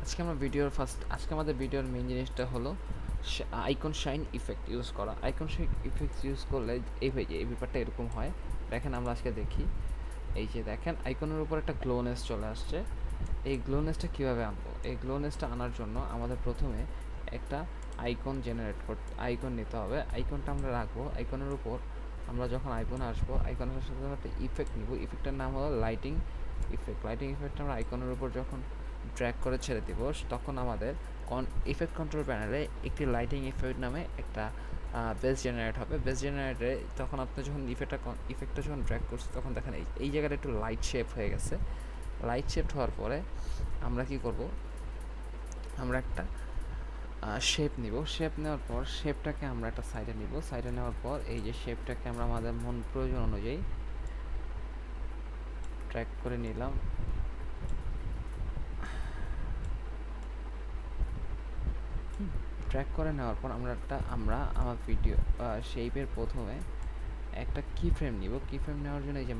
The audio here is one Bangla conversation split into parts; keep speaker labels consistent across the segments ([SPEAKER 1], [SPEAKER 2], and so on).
[SPEAKER 1] আজকে আমাদের ভিডিওর মেইন জিনিসটা হলো আইকন শাইন ইফেক্ট ইউজ করা। আইকন শাইন ইফেক্ট ইউজ করলে এই ব্যাপারটা এরকম হয়। দেখেন আমরা আজকে দেখি, এই যে দেখেন আইকনের উপর একটা গ্লোনেস চলে আসছে। এই গ্লোনেসটা কীভাবে আনবো? এই গ্লোনেসটা আনার জন্য আমাদের প্রথমে একটা আইকন নিতে হবে। আইকনটা আমরা রাখবো। আইকনের উপর আমরা যখন আইকনের সাথে একটা ইফেক্ট নিব। ইফেক্টের নাম হলো লাইটিং ইফেক্ট। লাইটিং ইফেক্ট আমরা আইকনের উপর যখন ড্র্যাগ করে ছেড়ে দিব, তখন আমাদের ইফেক্ট কন্ট্রোল প্যানেলে একটি লাইটিং ইফেক্ট নামে একটা বেস জেনারেট হবে। বেস জেনারেটরে তখন আপনি যখন ইফেক্টটা যখন ড্র্যাগ করছি, তখন দেখেন এই জায়গাটা একটু লাইট শেপ হয়ে গেছে। লাইট শেপ হওয়ার পরে আমরা কি করব, আমরা একটা শেপ নিব। শেপ নেওয়ার পর শেপটাকে আমরা একটা সাইডে নিব। সাইডে নেওয়ার পর এই যে শেপটাকে আমরা আমাদের প্রয়োজন অনুযায়ী ট্র্যাক করে নিলাম। ট্র্যাক করে নেওয়ার পর আমরা আমার ভিডিও শেপের প্রথমে একটা কি ফ্রেম নিব। কি ফ্রেম নেওয়ার জন্য এই যে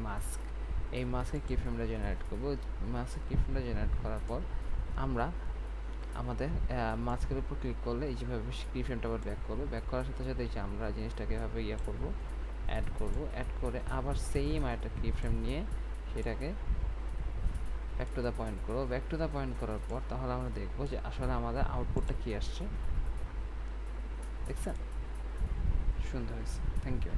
[SPEAKER 1] এই মাস্কের কি ফ্রেমটা জেনারেট করব। মাস্কের কি ফ্রেমটা জেনারেট করার পর আমরা আমাদের মাস্কের উপর ক্লিক করলে এই যেভাবে কি ফ্রেমটা আবার ব্যাক করবে। ব্যাক করার সাথে সাথে এই যে আমরা জিনিসটাকে এভাবে অ্যাড করে আবার সেম একটা কি ফ্রেম নিয়ে সেটাকে ব্যাক টু দ্য পয়েন্ট করবো। ব্যাক টু দ্য পয়েন্ট করার পর তাহলে আমরা দেখবো যে আসলে আমাদের আউটপুটটা কী আসছে। দেখছেন? সুন্দর হয়েছে। Thank you.